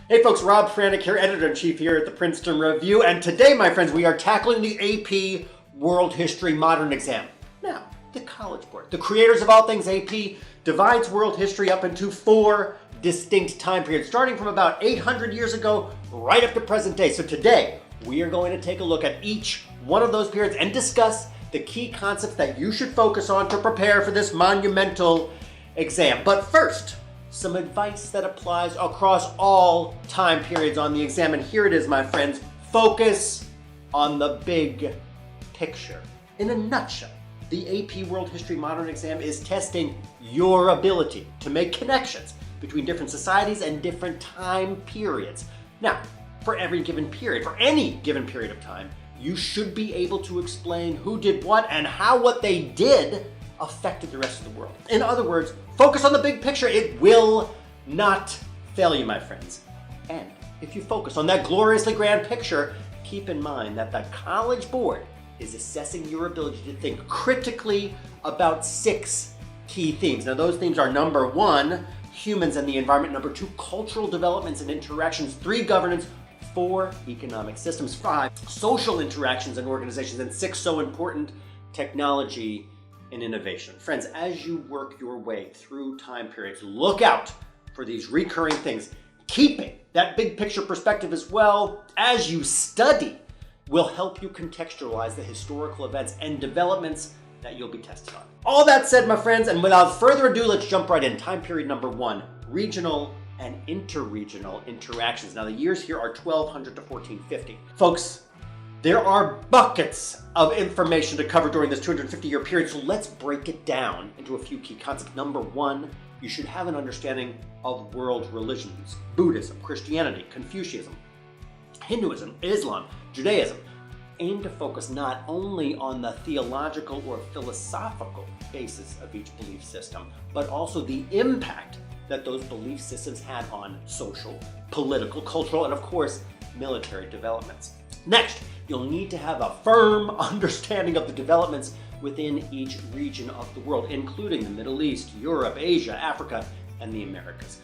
Hey folks, Rob Franek here, Editor-in-Chief here at the Princeton Review, and today, my friends, we are tackling the AP World History Modern Exam. Now, the College Board, the creators of all things AP, divides world history up into 4 distinct time periods, starting from about 800 years ago right up to present day. So today, we are going to take a look at each one of those periods and discuss the key concepts that you should focus on to prepare for this monumental exam. But first, some advice that applies across all time periods on the exam. And here it is, my friends. Focus on the big picture. In a nutshell, the AP World History Modern Exam is testing your ability to make connections between different societies and different time periods. Now, for every given period, for any given period of time, you should be able to explain who did what and how what they did affected the rest of the world. In other words, focus on the big picture. It will not fail you, my friends. And if you focus on that gloriously grand picture, keep in mind that the College Board is assessing your ability to think critically about 6 key themes. Now, those themes are: number 1, humans and the environment; number 2, cultural developments and interactions; 3, governance; 4, economic systems; 5, social interactions and organizations; and 6, so important, technology and innovation. Friends, as you work your way through time periods, look out for these recurring things. Keeping that big picture perspective as well as you study will help you contextualize the historical events and developments that you'll be tested on. All that said, my friends, and without further ado, let's jump right in. Time period number 1, regional and interregional interactions. Now, the years here are 1200 to 1450. Folks, there are buckets of information to cover during this 250-year period, so let's break it down into a few key concepts. Number 1, you should have an understanding of world religions: Buddhism, Christianity, Confucianism, Hinduism, Islam, Judaism. Aim to focus not only on the theological or philosophical basis of each belief system, but also the impact that those belief systems had on social, political, cultural, and of course, military developments. Next, you'll need to have a firm understanding of the developments within each region of the world, including the Middle East, Europe, Asia, Africa, and the Americas.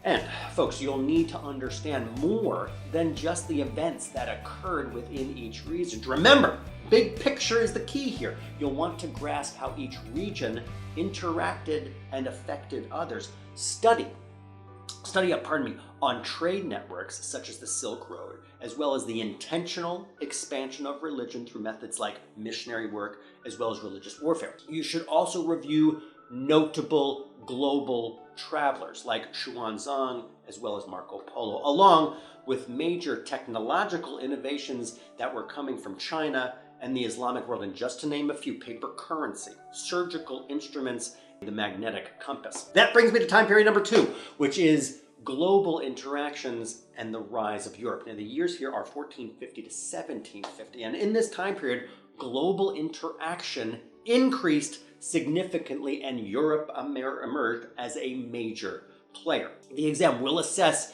And folks, you'll need to understand more than just the events that occurred within each region. Remember, big picture is the key here. You'll want to grasp how each region interacted and affected others. Study up on trade networks such as the Silk Road, as well as the intentional expansion of religion through methods like missionary work, as well as religious warfare. You should also review notable global travelers like Xuanzang, as well as Marco Polo, along with major technological innovations that were coming from China and the Islamic world, and just to name a few: paper currency, surgical instruments, the magnetic compass. That brings me to time period number 2, which is global interactions and the rise of Europe. Now, the years here are 1450 to 1750, and in this time period, global interaction increased significantly and Europe emerged as a major player. The exam will assess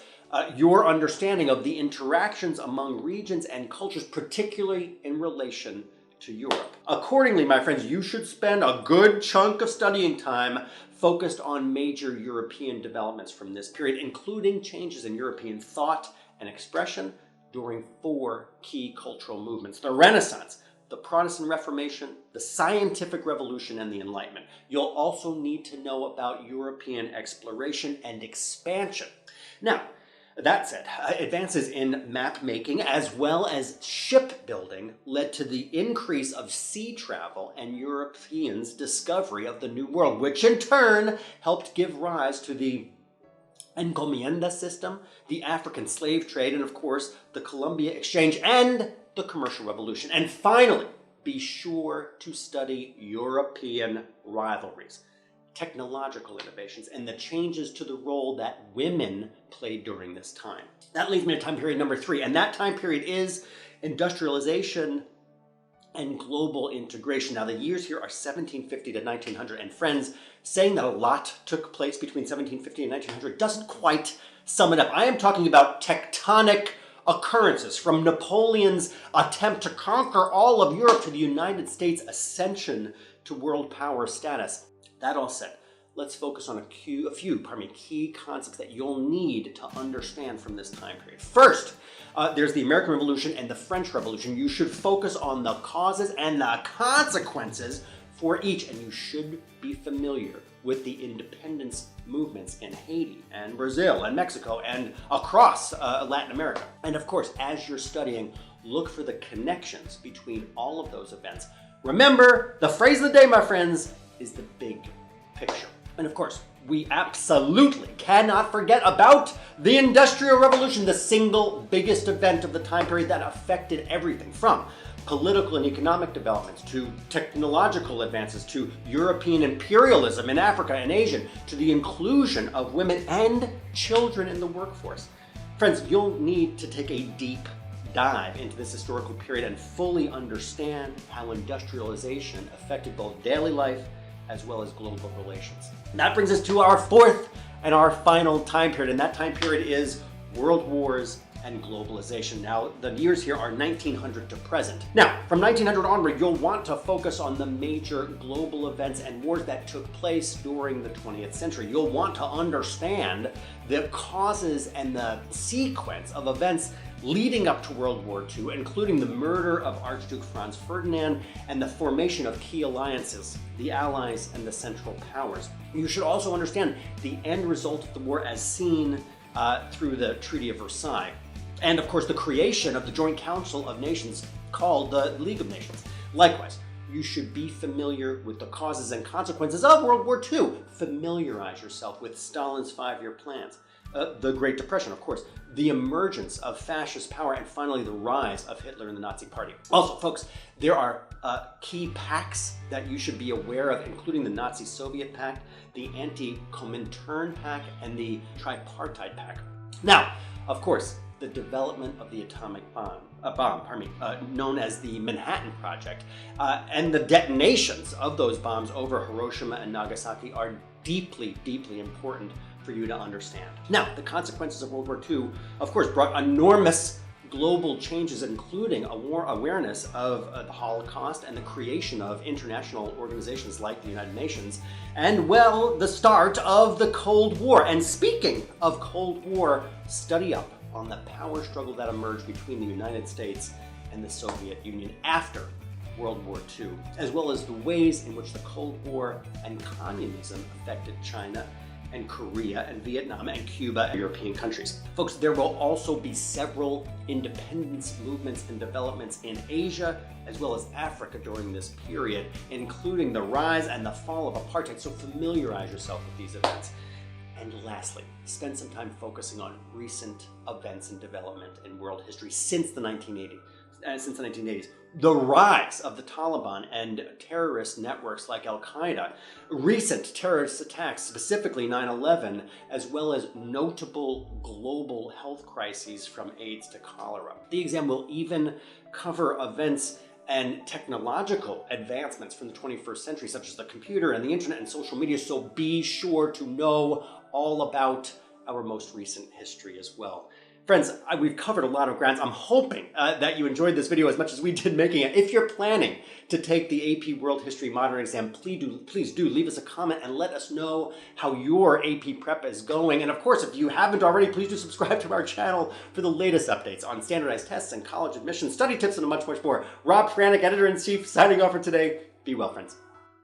your understanding of the interactions among regions and cultures, particularly in relation to Europe. Accordingly, my friends, you should spend a good chunk of studying time focused on major European developments from this period, including changes in European thought and expression during 4 key cultural movements: the Renaissance, the Protestant Reformation, the Scientific Revolution, and the Enlightenment. You'll also need to know about European exploration and expansion. Now, that said, advances in map making as well as shipbuilding led to the increase of sea travel and Europeans' discovery of the New World, which in turn helped give rise to the encomienda system, the African slave trade, and of course, the Columbia Exchange and the Commercial Revolution. And finally, be sure to study European rivalries, technological innovations, and the changes to the role that women played during this time. That leads me to time period number 3, and that time period is industrialization and global integration. Now, the years here are 1750 to 1900, and friends, saying that a lot took place between 1750 and 1900 doesn't quite sum it up. I am talking about tectonic occurrences, from Napoleon's attempt to conquer all of Europe to the United States' ascension to world power status. That all said, let's focus on a few key concepts that you'll need to understand from this time period. First, there's the American Revolution and the French Revolution. You should focus on the causes and the consequences for each, and you should be familiar with the independence movements in Haiti and Brazil and Mexico and across Latin America. And of course, as you're studying, look for the connections between all of those events. Remember, the phrase of the day, my friends, is the big picture. And of course, we absolutely cannot forget about the Industrial Revolution, the single biggest event of the time period that affected everything from political and economic developments to technological advances to European imperialism in Africa and Asia to the inclusion of women and children in the workforce. Friends, you'll need to take a deep dive into this historical period and fully understand how industrialization affected both daily life as well as global relations. And that brings us to our fourth and our final time period, and that time period is World Wars and globalization. Now, the years here are 1900 to present. Now, from 1900 onward, you'll want to focus on the major global events and wars that took place during the 20th century. You'll want to understand the causes and the sequence of events leading up to World War II, including the murder of Archduke Franz Ferdinand and the formation of key alliances, the Allies and the Central Powers. You should also understand the end result of the war as seen through the Treaty of Versailles. And of course, the creation of the Joint Council of Nations called the League of Nations. Likewise, you should be familiar with the causes and consequences of World War II. Familiarize yourself with Stalin's 5-year plans. The Great Depression, of course, the emergence of fascist power, and finally the rise of Hitler and the Nazi Party. Also, folks, there are key pacts that you should be aware of, including the Nazi-Soviet Pact, the Anti-Comintern Pact, and the Tripartite Pact. Now, of course, the development of the atomic bomb, known as the Manhattan Project, and the detonations of those bombs over Hiroshima and Nagasaki are deeply, deeply important for you to understand. Now, the consequences of World War II, of course, brought enormous global changes, including awareness of the Holocaust and the creation of international organizations like the United Nations, and, well, the start of the Cold War. And speaking of Cold War, study up on the power struggle that emerged between the United States and the Soviet Union after World War II, as well as the ways in which the Cold War and communism affected China and Korea and Vietnam and Cuba and European countries. Folks, there will also be several independence movements and developments in Asia as well as Africa during this period, including the rise and the fall of apartheid, so familiarize yourself with these events. And lastly, spend some time focusing on recent events and development in world history since the 1980s. The rise of the Taliban and terrorist networks like Al-Qaeda, recent terrorist attacks, specifically 9/11, as well as notable global health crises from AIDS to cholera. The exam will even cover events and technological advancements from the 21st century, such as the computer and the internet and social media, so be sure to know all about our most recent history as well. Friends, we've covered a lot of grounds. I'm hoping that you enjoyed this video as much as we did making it. If you're planning to take the AP World History Modern exam, please do leave us a comment and let us know how your AP prep is going. And of course, if you haven't already, please do subscribe to our channel for the latest updates on standardized tests and college admissions, study tips, and much, much more. Rob Franek, Editor-in-Chief, signing off for today. Be well, friends.